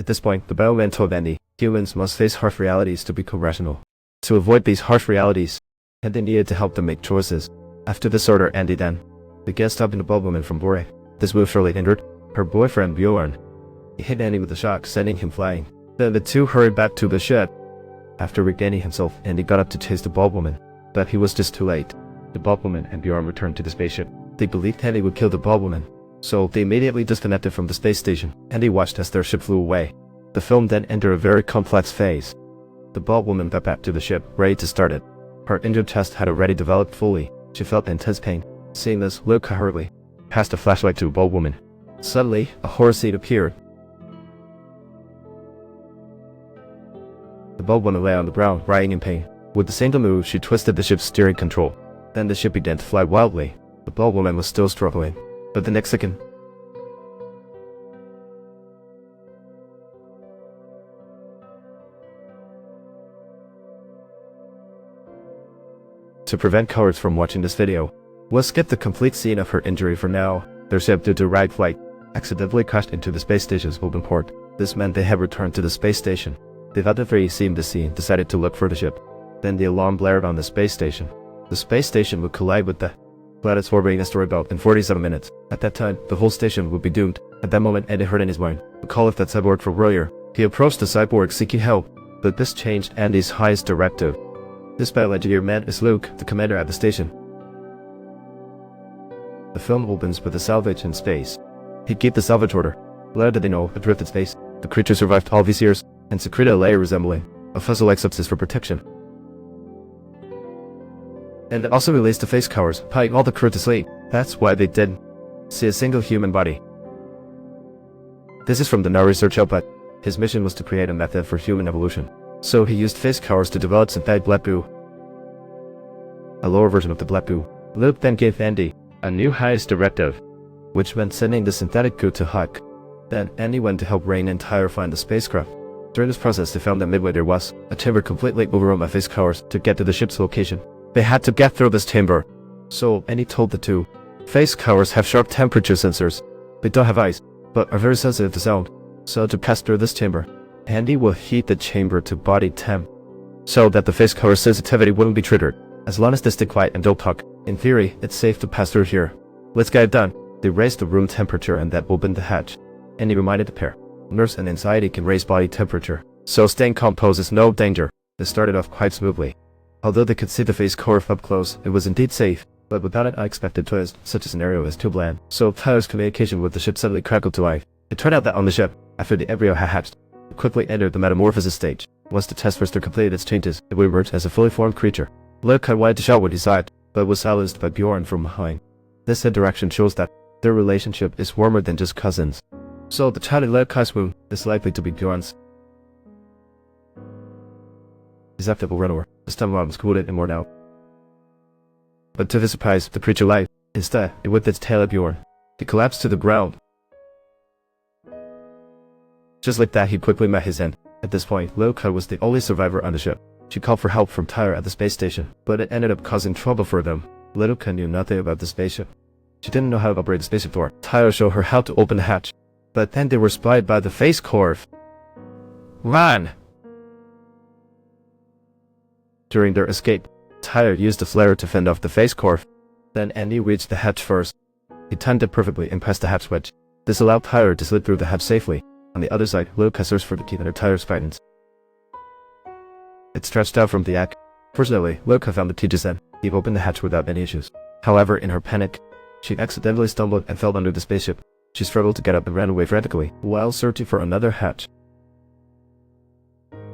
At this point, the bellman told Andy, humans must face harsh realities to become rational. To avoid these harsh realities, Andy needed to help them make choices. After this order, Andy then began stopping the bubble from Bore. This move surely injured her boyfriend Bjorn. He hit Andy with a shock, sending him flying. Then the two hurried back to the shed. After regaining himself, Andy got up to chase the bubble, but he was just too late. The bubble and Bjorn returned to the spaceship. They believed Andy would kill the bubble, so they immediately disconnected from the space station. Andy watched as their ship flew away. The film then entered a very complex phase. The bubble got back to the ship, ready to start it. Her injured chest had already developed fully. She felt intense pain. Seeing this, Luca hurriedly passed a flashlight to a bubble. Suddenly, a horror scene appeared. The bubble lay on the ground, writhing in pain. With the same move, she twisted the ship's steering control. Then the ship began to fly wildly. The bubble was still struggling, but the next second, to prevent cowards from watching this video, we'll skip the complete scene of her injury for now. Their ship, due to right flight, accidentally crashed into the space station's open port. This meant they had returned to the space station. The other three, seeing the scene, decided to look for the ship. Then the alarm blared on the space station. The space station would collide with the planet's orbiting asteroid belt in 47 minutes. At that time, the whole station would be doomed. At that moment, Eddie heard in his mind a call of that cyborg from earlier. He approached the cyborg seeking help, but this changed Andy's highest directive. This battle engineer man is Luke, the commander at the station. The film opens with a salvage in space. He gave the salvage order. Little did they know, adrift in space, the creature survived all these years and secreted a layer resembling a fuzzy-like substance for protection. And it also released the face cowers, putting all the crew to sleep. That's why they didn't see a single human body. This is from the now research output. His mission was to create a method for human evolution. So he used face cowers to develop synthetic blood goo, a lower version of the blood goo. Luke then gave Andy a new highest directive, which meant sending the synthetic goo to Huck. Then Andy went to help Rain and Tyre find the spacecraft. During this process, they found that midway there was a chamber completely overrun by face cowers to get to the ship's location. They had to get through this chamber. So Andy told the two, face cowers have sharp temperature sensors. They don't have eyes, but are very sensitive to sound. So to pass through this chamber, Andy will heat the chamber to body temp, so that the face cover's sensitivity wouldn't be triggered. As long as they stay quiet and don't talk, in theory, it's safe to pass through here. Let's get it done. They raised the room temperature and that opened the hatch. Andy reminded the pair, nerves and anxiety can raise body temperature, so staying calm poses no danger. They started off quite smoothly. Although they could see the face cover up close, it was indeed safe, but without an unexpected twist, such a scenario is too bland. So Tyler's communication with the ship suddenly crackled to life. It turned out that on the ship, after the embryo had hatched, it quickly entered the metamorphosis stage. Once the test first completed its changes, it would emerge as a fully formed creature. Luke had wanted to shout what he saw, but was silenced by Bjorn from behind. This interaction shows that their relationship is warmer than just cousins. So the child in Luke's womb is likely to be Bjorn's. Acceptable runaway. This time around was cooled and worn out. But to his surprise, the creature lied. Instead, it whipped its tail at Bjorn. He collapsed to the ground. Just like that, he quickly met his end. At this point, Luca was the only survivor on the ship. She called for help from Tyre at the space station, but it ended up causing trouble for them. Luca knew nothing about the spaceship. She didn't know how to operate the spaceship door. Tyre showed her how to open the hatch, but then they were spied by the face corv. Run! During their escape, Tyre used the flare to fend off the face corv. Then Andy reached the hatch first. He timed it perfectly and pressed the hatch switch. This allowed Tyre to slip through the hatch safely. On the other side, Luca searched for the key under Tyre's guidance. It stretched out from the act. Fortunately, Luca found the key just then. He opened the hatch without any issues. However, in her panic, she accidentally stumbled and fell under the spaceship. She struggled to get up and ran away frantically, while searching for another hatch.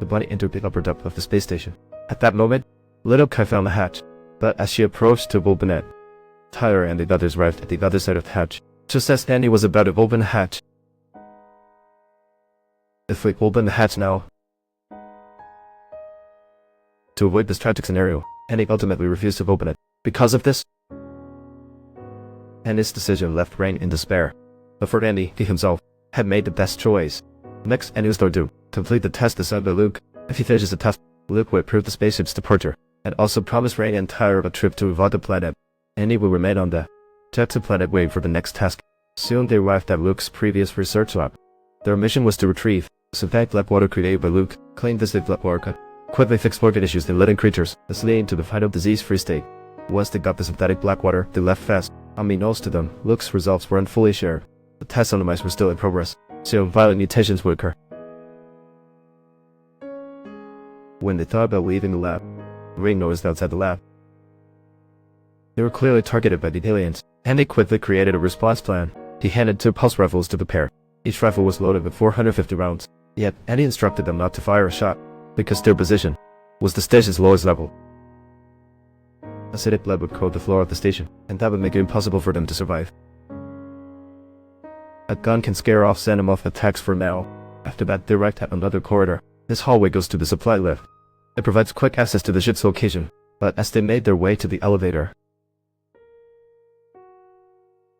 The bunny entered the upper depth of the space station. At that moment, Little Kai found the hatch, but as she approached to open it, Tyre and the others arrived at the other side of the hatch. Just as Andy was about to open the hatch, if we open the hatch now. To avoid this tragic scenario, Andy ultimately refused to open it. Because of this, Andy's decision left Rain in despair. But for Andy, he himself had made the best choice. Next, Andy was to complete the test assigned by Luke. If he finishes the test, Luke would approve the spaceship's departure, and also promise Rain and Tyre a trip to Vada planet. Andy will remain on the jet to planet waiting for the next task. Soon they arrived at Luke's previous research lab. Their mission was to retrieve Synthetic black water created by Luke claimed this black water could quickly fix organ issues in living creatures, thus leading to the final disease-free state. Once they got the synthetic black water, they left fast. Unbeknownst to them, Luke's results weren't fully shared. The tests on the mice were still in progress, so violent mutations would occur. When they thought about leaving the lab, Ring noticed outside the lab. They were clearly targeted by the aliens, and they quickly created a response plan. He handed 2 pulse rifles to the pair. Each rifle was loaded with 450 rounds, yet Andy instructed them not to fire a shot, because their position was the station's lowest level. Acidic blood would coat the floor of the station, and that would make it impossible for them to survive. A gun can scare off Xenomorph attacks for now. After that, they arrived at another corridor. This hallway goes to the supply lift. It provides quick access to the ship's location, but as they made their way to the elevator,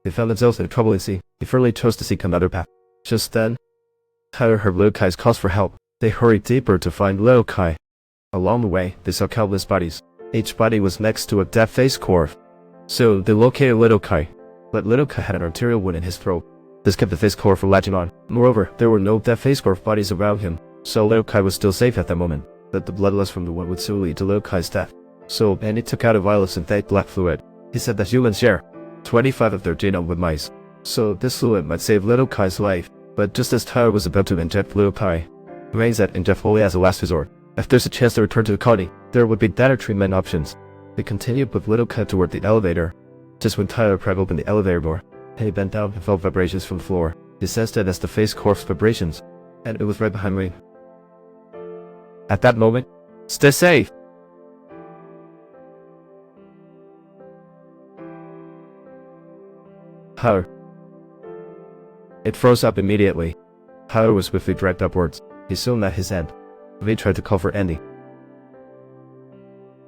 they found themselves in a troubling scene. They firmly chose to seek another path. Just then, Tyler heard Little Kai's calls for help. They hurried deeper to find Little Kai. Along the way, they saw countless bodies. Each body was next to a dead-faced corpse. So they located Little Kai, but Little Kai had an arterial wound in his throat. This kept the face core from latching on. Moreover, there were no dead-faced corpse bodies around him, so Little Kai was still safe at that moment. But the blood loss from the wound would soon lead to Little Kai's death. So Andy took out a vial of synthetic black fluid. He said that humans share 25 of their genome with mice, so this fluid might save Little Kai's life. But just as Tyler was about to inject Little Kai, Ray said inject only as a last resort. If there's a chance to return to the colony, there would be better treatment options. They continued with Little Kai toward the elevator. Just when Tyler pried open the elevator door, he bent down and felt vibrations from the floor. He sensed it as the face corpse vibrations, and it was right behind Ray. At that moment, stay safe! Tyler. It froze up immediately. Tyler was swiftly dragged upwards. He soon met his end. Ray tried to call for Andy.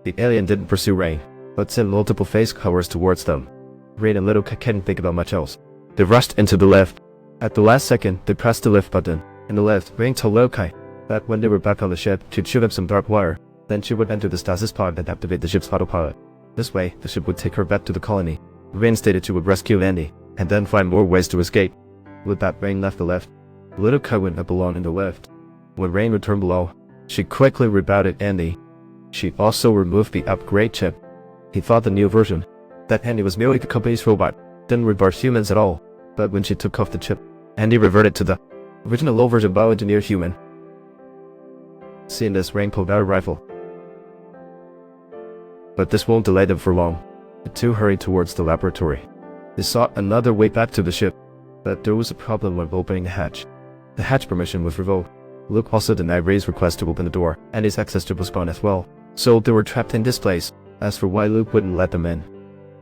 The alien didn't pursue Ray, but sent multiple face covers towards them. Ray and Little Kai couldn't think about much else. They rushed into the lift. At the last second, they pressed the lift button. In the lift, Ray told Little Kai that when they were back on the ship, she'd shoot him some dark wire. Then she would enter the stasis pod and activate the ship's autopilot. This way, the ship would take her back to the colony. Ray stated she would rescue Andy, and then find more ways to escape. With that, Rain left the lift. Little Kai went up alone in the lift. When Rain returned below, she quickly rebooted Andy. She also removed the upgrade chip. He thought the new version, that Andy was merely the company's robot, didn't rebar humans at all. But when she took off the chip, Andy reverted to the original low-version bioengineered human. Seeing this, Rain pulled out a rifle. But this won't delay them for long. The two hurried towards the laboratory. They sought another way back to the ship, but there was a problem when opening the hatch. The hatch permission was revoked. Luke also denied Ray's request to open the door, and his access to was gone as well. So they were trapped in this place. As for why Luke wouldn't let them in,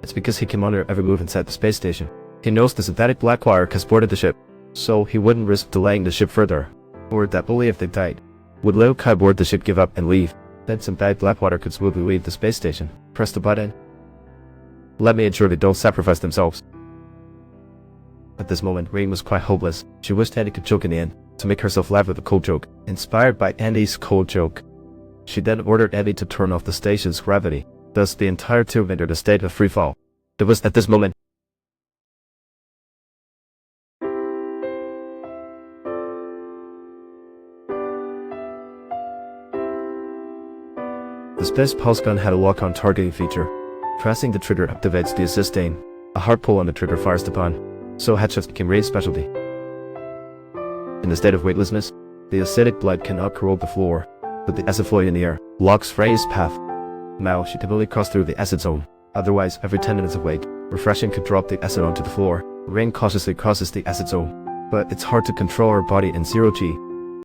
it's because he can monitor every move inside the space station. He knows the synthetic black wire has boarded the ship, so he wouldn't risk delaying the ship further. Or that only if they died would Little Kai board the ship, give up, and leave. Then synthetic black water could smoothly leave the space station. Press the button. Let me ensure they don't sacrifice themselves. At this moment, Rain was quite hopeless. She wished Andy could choke in the end, to make herself laugh with a cold joke, inspired by Andy's cold joke. She then ordered Andy to turn off the station's gravity. Thus, the entire tube entered a state of free fall. It was at this moment the space pulse gun had a lock-on targeting feature. Pressing the trigger activates the assist aim. A hard pull on the trigger fires the gun. So headshots became Ray's specialty. In the state of weightlessness, the acidic blood cannot corrode the floor, but the acid flow in the air blocks Ray's path. Now she can only cross through the acid zone. Otherwise, every 10 minutes of wait, refreshing could drop the acid onto the floor. Rain cautiously crosses the acid zone, but it's hard to control her body in 0G.